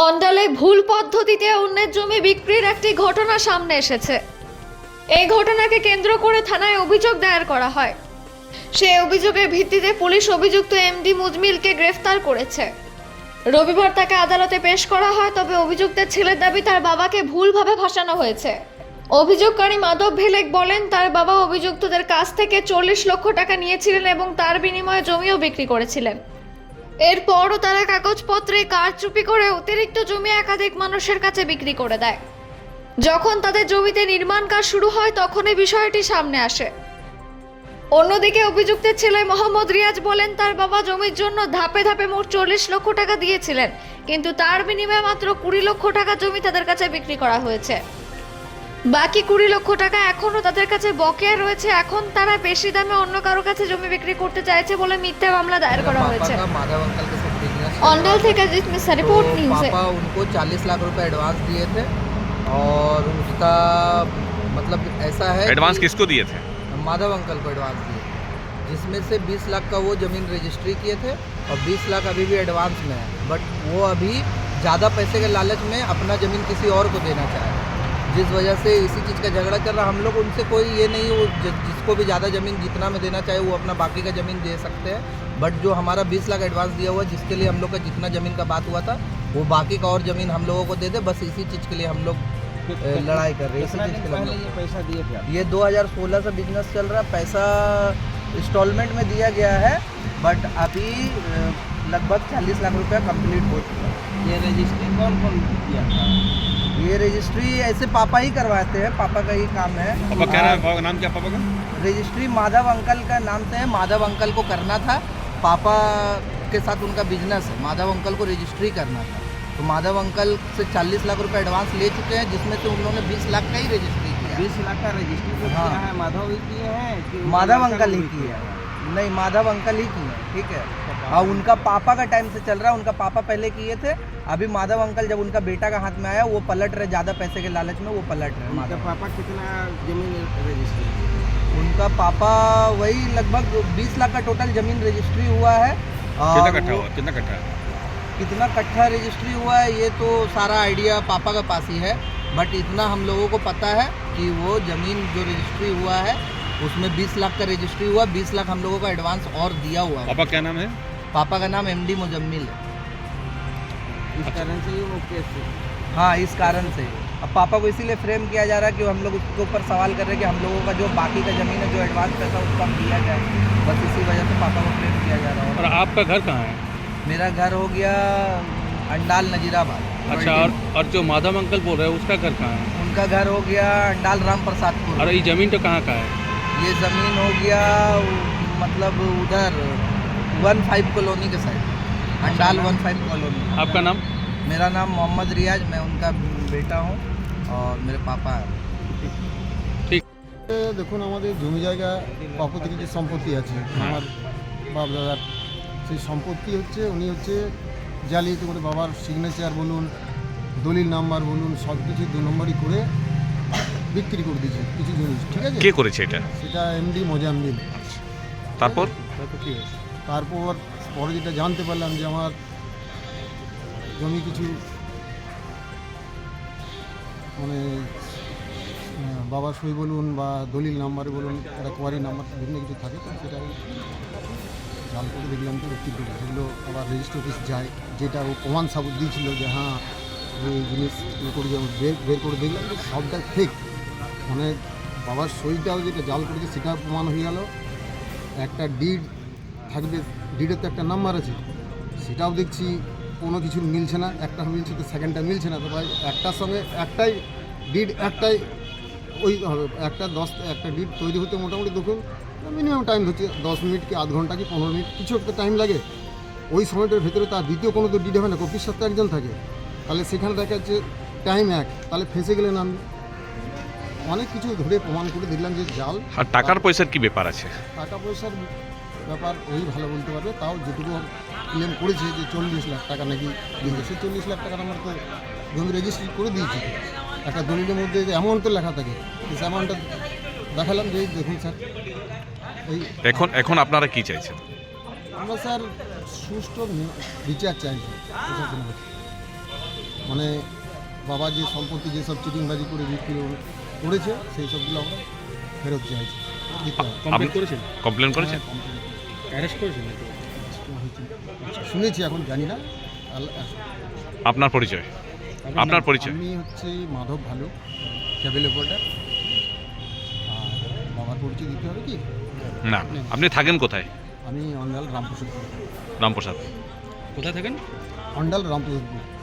অন্ডালে ভুল পদ্ধতিতে অন্যের জমি বিক্রির একটি ঘটনা সামনে এসেছে। এই ঘটনাকে কেন্দ্র করে থানায় অভিযোগ দায়ের করা হয়। সেই অভিযোগের ভিত্তিতে পুলিশ অভিযুক্ত এমডি মুজমিলকে গ্রেফতার করেছে। রবিবার তাকে আদালতে পেশ করা হয়, তবে অভিযুক্তের ছেলের দাবি তার বাবাকে ভুলভাবে ভাসানো হয়েছে। অভিযোগকারী মাধব ভেলেক বলেন, তার বাবা অভিযুক্তদের কাছ থেকে 40 লক্ষ টাকা নিয়েছিলেন এবং তার বিনিময়ে জমিও বিক্রি করেছিলেন। এরপরও তারা কাগজপত্রে কারচুপি করে অতিরিক্ত জমি একাধিক মানুষের কাছে বিক্রি করে দেয়। যখন তাদের জমিতে নির্মাণ কাজ শুরু হয় তখনই বিষয়টি সামনে আসে। অন্যদিকে অভিযুক্তের ছেলে মোহাম্মদ রিয়াজ বলেন, তার বাবা জমির জন্য ধাপে ধাপে মোট 40 লক্ষ টাকা দিয়েছিলেন, কিন্তু তার বিনিময়ে মাত্র 20 লক্ষ টাকা জমি তাদের কাছে বিক্রি করা হয়েছে। বাকি 20 লক্ষ টাকা এখনো তাদের কাছে বকেয়া রয়েছে। এখন তারা বেশি দামে অন্য কারো কাছে জমি বিক্রি করতে চাইছে বলে মিথ্যা মামলা দায়ের করা হয়েছে। অন্ডাল থেকে জিতমিসা रिपोर्ट न्यूज़ है। पापा उनको 40 लाख रुपए एडवांस दिए थे और उसका मतलब ऐसा है। एडवांस किसको दिए थे? माधव अंकल को एडवांस दिए, जिसमें से 20 लाख का वो ज़मीन रजिस्ट्री किए थे और 20 लाख अभी भी एडवांस में है। बट वो अभी ज़्यादा पैसे के लालच में अपना ज़मीन किसी और को देना चाहे, जिस वजह से इसी चीज़ का झगड़ा चल रहा। हम लोग उनसे कोई ये नहीं, वो जिसको भी ज़्यादा ज़मीन जितना में देना चाहे वो अपना बाकी का ज़मीन दे सकते हैं। बट जो हमारा 20 लाख एडवांस दिया हुआ, जिसके लिए हम लोग का जितना ज़मीन का बात हुआ था, वो बाकी का और ज़मीन हम लोगों को दे दे। बस इसी चीज़ के लिए हम लोग लड़ाई कर रहे हैं। इसी चीज़ के लिए ये पैसा दिए थे। ये 2016 से बिजनेस चल रहा। पैसा इंस्टॉलमेंट में दिया गया है, बट अभी लगभग 40 लाख रुपया कंप्लीट हो चुका है। ये रजिस्ट्री कौन कौन किया था? ये रजिस्ट्री ऐसे पापा ही करवाते हैं, पापा का ही काम है। पापा क्या नाम क्या पापा का? रजिस्ट्री माधव अंकल का नाम से है। माधव अंकल को करना था, पापा के साथ उनका बिजनेस है। माधव अंकल को रजिस्ट्री करना था, तो माधव अंकल से 40 लाख रुपए एडवांस ले चुके हैं, जिसमें से उन्होंने 20 लाख का ही रजिस्ट्री किया। 20 लाख का रजिस्ट्री जो हाँ। किया है माधव ही किए हैं कि माधव अंकल ही किए हैं? नहीं, माधव अंकल ही किए हैं, ठीक है। हाँ, उनका पापा का टाइम से चल रहा है। उनका पापा पहले किए थे, अभी माधव अंकल जब उनका बेटा का हाथ में आया वो पलट रहे, ज़्यादा पैसे के लालच में वो पलट रहे। उनका माधव पापा कितना जमीन रजिस्ट्री? उनका पापा वही लगभग 20 लाख का टोटल ज़मीन रजिस्ट्री हुआ है। कितना कट्ठा हुआ? कितना कट्ठा? कितना कट्ठा रजिस्ट्री हुआ है ये तो सारा आइडिया पापा के पास ही है। बट इतना हम लोगों को पता है कि वो ज़मीन जो रजिस्ट्री हुआ है उसमें 20 लाख का रजिस्ट्री हुआ। 20 लाख हम लोगों को एडवांस और दिया हुआ है। पापा क्या नाम है? पापा का नाम एमडी मुजम्मिल है। इस कारण से ही वो केस है। हाँ, इस कारण से अब पापा को इसीलिए फ्रेम किया जा रहा है कि हम लोग उसके ऊपर सवाल कर रहे हैं कि हम लोगों का जो बाकी का ज़मीन है, जो एडवांस पैसा उसको हम दिया जाए। बस इसी वजह से पापा को फ्रेम किया जा रहा है। और आपका घर कहाँ है? मेरा घर हो गया अंडाल नजीराबाद। अच्छा, और जो माधव अंकल बोल रहे हैं उसका घर कहाँ है? उनका घर हो गया अंडाल राम प्रसादपुर। और ये ज़मीन तो कहाँ का है? ये ज़मीन हो गया मतलब उधर 15 कॉलोनी के साइड, अंडाल 15 कॉलोनी। आपका नाम? मेरा नाम मोहम्मद रियाज, मैं उनका बेटा हूँ और मेरे पापा हैं। দেখুন, আমাদের জমি জায়গা প্রাকৃতিক যে সম্পত্তি আছে আমার বাপ দাদার, সেই সম্পত্তি হচ্ছে উনি হচ্ছে জালিয়াতি করে বাবার সিগনেচার বলুন, দলিল নাম্বার বলুন, সব কিছু 2 নম্বরই করে বিক্রি করে দিয়েছে কিছু জিনিস। ঠিক আছে, কে করেছে এটা? সেটা এমডি মোজাম্মিল। তারপর তারপর পরে যেটা জানতে পারলাম যে আমার জমি কিছু মানে বাবার সই বলুন বা দলিল নাম্বার বলুন, একটা কোয়ারি নাম্বার বিভিন্ন কিছু থাকে, তো সেটা জাল করে দেখলাম তো বিক্রি করে। সেগুলো আবার রেজিস্ট্রি অফিস যায়, যেটা ও প্রমাণ সাবুত দিয়েছিল যে হ্যাঁ এই জিনিস করে যেমন বের করে দেখলাম যে সবটা ঠিক। মানে বাবার সইটাও যেটা জাল করেছে সেটা প্রমাণ হয়ে গেল। একটা ডিড থাকবে, ডিডের তো একটা নাম্বার আছে, সেটাও দেখছি কোনো কিছু মিলছে না। একটা মিলছে তো সেকেন্ডটা মিলছে না। তো ভাই একটার সঙ্গে একটাই ডিড, একটাই ওই হবে একটা ডিড তৈরি হতে মোটামুটি দেখুন মিনিমাম টাইম হচ্ছে 10 মিনিট কি আধ ঘন্টা কি 15 মিনিট, কিছু একটা টাইম লাগে। ওই সময়টার ভেতরে তার দ্বিতীয় কোনো তো ডিড হবে না, কপির সাথে একজন থাকে, তাহলে সেখানে দেখা যাচ্ছে টাইম এক, তাহলে ফেঁসে গেলেন আমি। অনেক কিছু ধরে প্রমাণ করে দেখলাম যে জাল। আর টাকার পয়সার কি ব্যাপার আছে? টাকা পয়সার ব্যাপার ওই ভালো বলতে পারবে। তাও যেটুকু ক্লেম করেছে যে 40 লাখ টাকা নাকি দিয়েছে, সেই 40 লাখ টাকার আমরা তো জমি রেজিস্ট্রি করে দিয়েছি। একটা দলিলের মধ্যে যে অ্যামাউন্ট তো লেখা থাকে, সেই অ্যামাউন্টটা দেখালাম যে দেখুন স্যার এই এখন আপনারা কি চাইছেন? আমরা স্যার সুষ্ঠু বিচার চাইছি প্রশাসনের কাছে। মানে বাবা যে সম্পত্তি যেসব চিটিংবাজি করে বিক্রি করেছে সেই সবগুলো আমরা ফেরত চাইছি দিতে হবে। কমপ্লেন করেছেন? কমপ্লেন করেছেন? হ্যাঁ, complaint অ্যারেস্ট করেছেন? হয়েছে। শুনেছি, এখন জানি না। আপনার পরিচয়? আপনার পরিচয়? আমি হচ্ছে মাধব ভালো, কেবল অপারেটর। আর বাবার পরিচয় দিতে হবে কি? না, আপনি থাকেন কোথায়? আমি অন্ডাল রামপ্রসাদ। রামপ্রসাদ। কোথায় থাকেন? অন্ডাল রামপ্রসাদপুর।